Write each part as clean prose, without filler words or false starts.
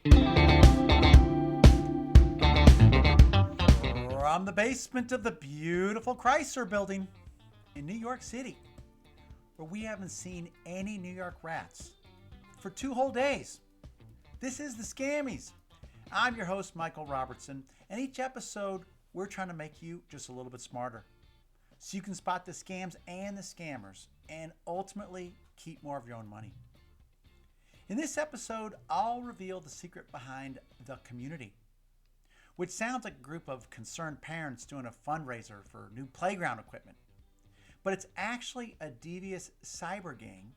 From the basement of the beautiful Chrysler building in New York City, where we haven't seen any New York rats for 2 whole days. This is the Scammies. I'm your host, Michael Robertson, and each episode we're trying to make you just a little bit smarter so you can spot the scams and the scammers and ultimately keep more of your own money. In this episode, I'll reveal the secret behind the community, which sounds like a group of concerned parents doing a fundraiser for new playground equipment. But it's actually a devious cyber gang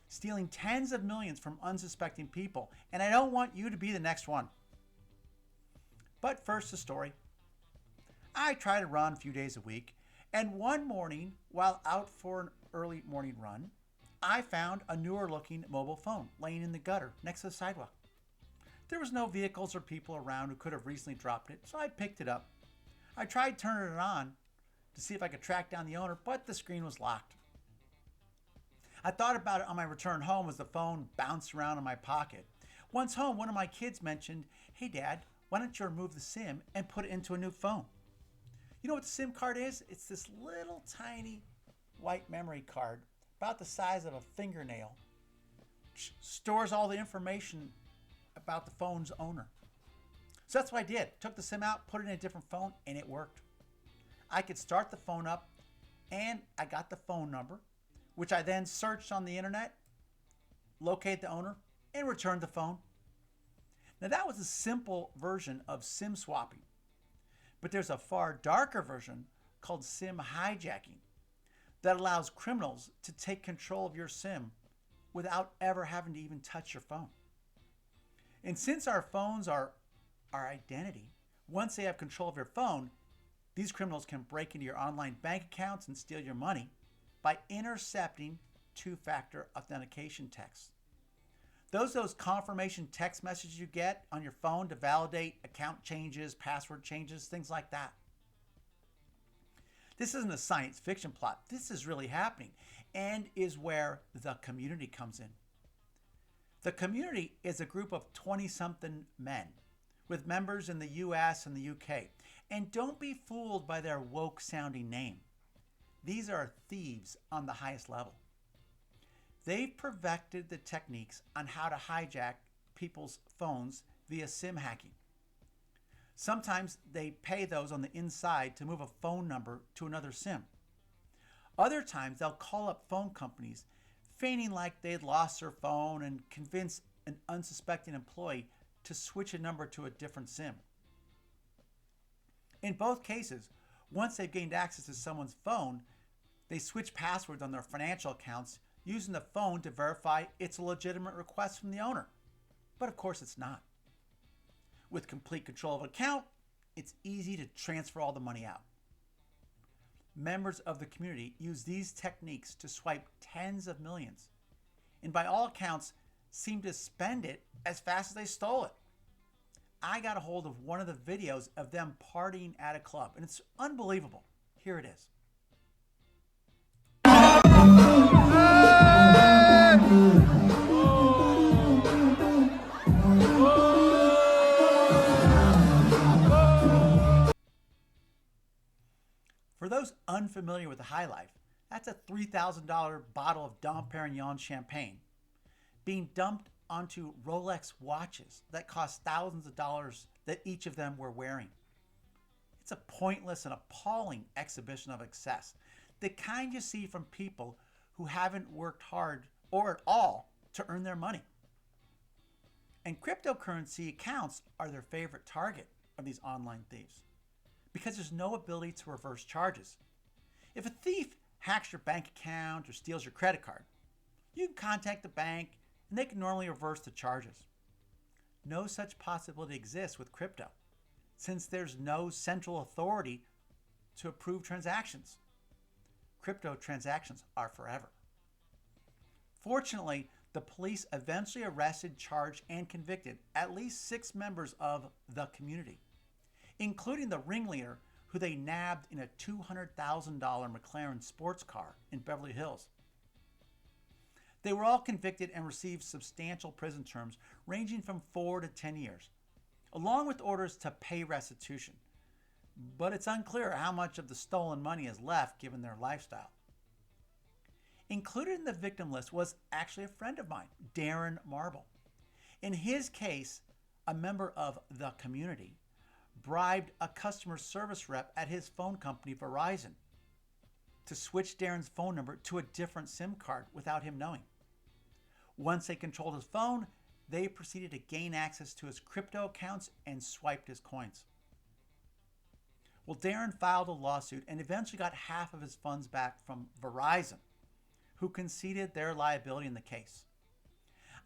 stealing tens of millions from unsuspecting people, and I don't want you to be the next one. But first, the story. I try to run a few days a week, and one morning, while out for an early morning run, I found a newer looking mobile phone laying in the gutter next to the sidewalk. There was no vehicles or people around who could have recently dropped it, so I picked it up. I tried turning it on to see if I could track down the owner, but the screen was locked. I thought about it on my return home as the phone bounced around in my pocket. Once home, one of my kids mentioned, "Hey Dad, why don't you remove the SIM and put it into a new phone?" You know what the SIM card is? It's this little tiny white memory card about the size of a fingernail, which stores all the information about the phone's owner. So that's what I did. Took the SIM out, put it in a different phone, and it worked. I could start the phone up, and I got the phone number, which I then searched on the internet, located the owner, and returned the phone. Now that was a simple version of SIM swapping, but there's a far darker version called SIM hijacking that allows criminals to take control of your SIM without ever having to even touch your phone. And since our phones are our identity, once they have control of your phone, these criminals can break into your online bank accounts and steal your money by intercepting two-factor authentication texts. Those confirmation text messages you get on your phone to validate account changes, password changes, things like that. This isn't a science fiction plot. This is really happening and is where the community comes in. The community is a group of 20-something men with members in the US and the UK. And don't be fooled by their woke-sounding name. These are thieves on the highest level. They've perfected the techniques on how to hijack people's phones via SIM hacking. Sometimes they pay those on the inside to move a phone number to another SIM. Other times they'll call up phone companies feigning like they'd lost their phone and convince an unsuspecting employee to switch a number to a different SIM. In both cases, once they've gained access to someone's phone, they switch passwords on their financial accounts using the phone to verify it's a legitimate request from the owner. But of course it's not. With complete control of an account, it's easy to transfer all the money out. Members of the community use these techniques to swipe tens of millions, and by all accounts, seem to spend it as fast as they stole it. I got a hold of one of the videos of them partying at a club, and it's unbelievable. Here it is. For those unfamiliar with the high life, that's a $3,000 bottle of Dom Perignon champagne being dumped onto Rolex watches that cost thousands of dollars that each of them were wearing. It's a pointless and appalling exhibition of excess, the kind you see from people who haven't worked hard or at all to earn their money. And cryptocurrency accounts are their favorite target of these online thieves because there's no ability to reverse charges. If a thief hacks your bank account or steals your credit card, you can contact the bank and they can normally reverse the charges. No such possibility exists with crypto, since there's no central authority to approve transactions. Crypto transactions are forever. Fortunately, the police eventually arrested, charged, and convicted at least 6 members of the community, including the ringleader who they nabbed in a $200,000 McLaren sports car in Beverly Hills. They were all convicted and received substantial prison terms ranging from 4 to 10 years, along with orders to pay restitution. But it's unclear how much of the stolen money is left given their lifestyle. Included in the victim list was actually a friend of mine, Darren Marble. In his case, a member of the community bribed a customer service rep at his phone company, Verizon, to switch Darren's phone number to a different SIM card without him knowing. Once they controlled his phone, they proceeded to gain access to his crypto accounts and swiped his coins. Well, Darren filed a lawsuit and eventually got half of his funds back from Verizon, who conceded their liability in the case.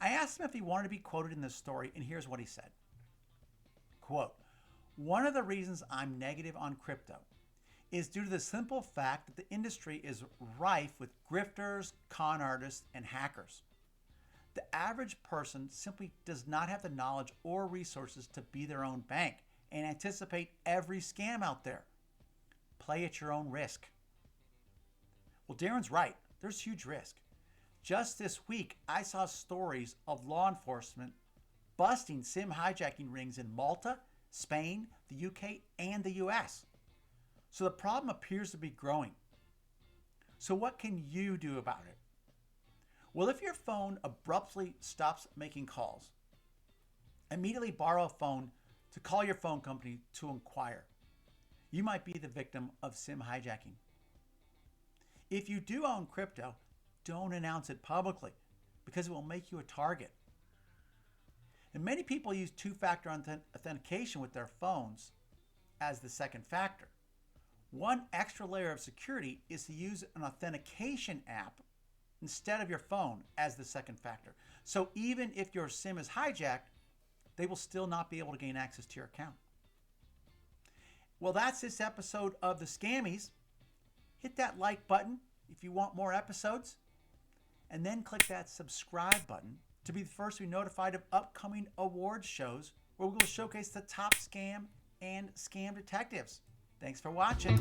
I asked him if he wanted to be quoted in this story, and here's what he said. Quote, "One of the reasons I'm negative on crypto is due to the simple fact that the industry is rife with grifters, con artists, and hackers. The average person simply does not have the knowledge or resources to be their own bank and anticipate every scam out there. Play at your own risk." Well, Darren's right. There's huge risk. Just this week, I saw stories of law enforcement busting SIM hijacking rings in Malta, Spain, the UK, and the US. So the problem appears to be growing. So what can you do about it? Well, if your phone abruptly stops making calls, immediately borrow a phone to call your phone company to inquire. You might be the victim of SIM hijacking. If you do own crypto, don't announce it publicly because it will make you a target. And many people use two-factor authentication with their phones as the second factor. One extra layer of security is to use an authentication app instead of your phone as the second factor. So even if your SIM is hijacked, they will still not be able to gain access to your account. Well, that's this episode of the Scammies. Hit that like button if you want more episodes, and then click that subscribe button to be the first to be notified of upcoming awards shows where we will showcase the top scam and scam detectives. Thanks for watching.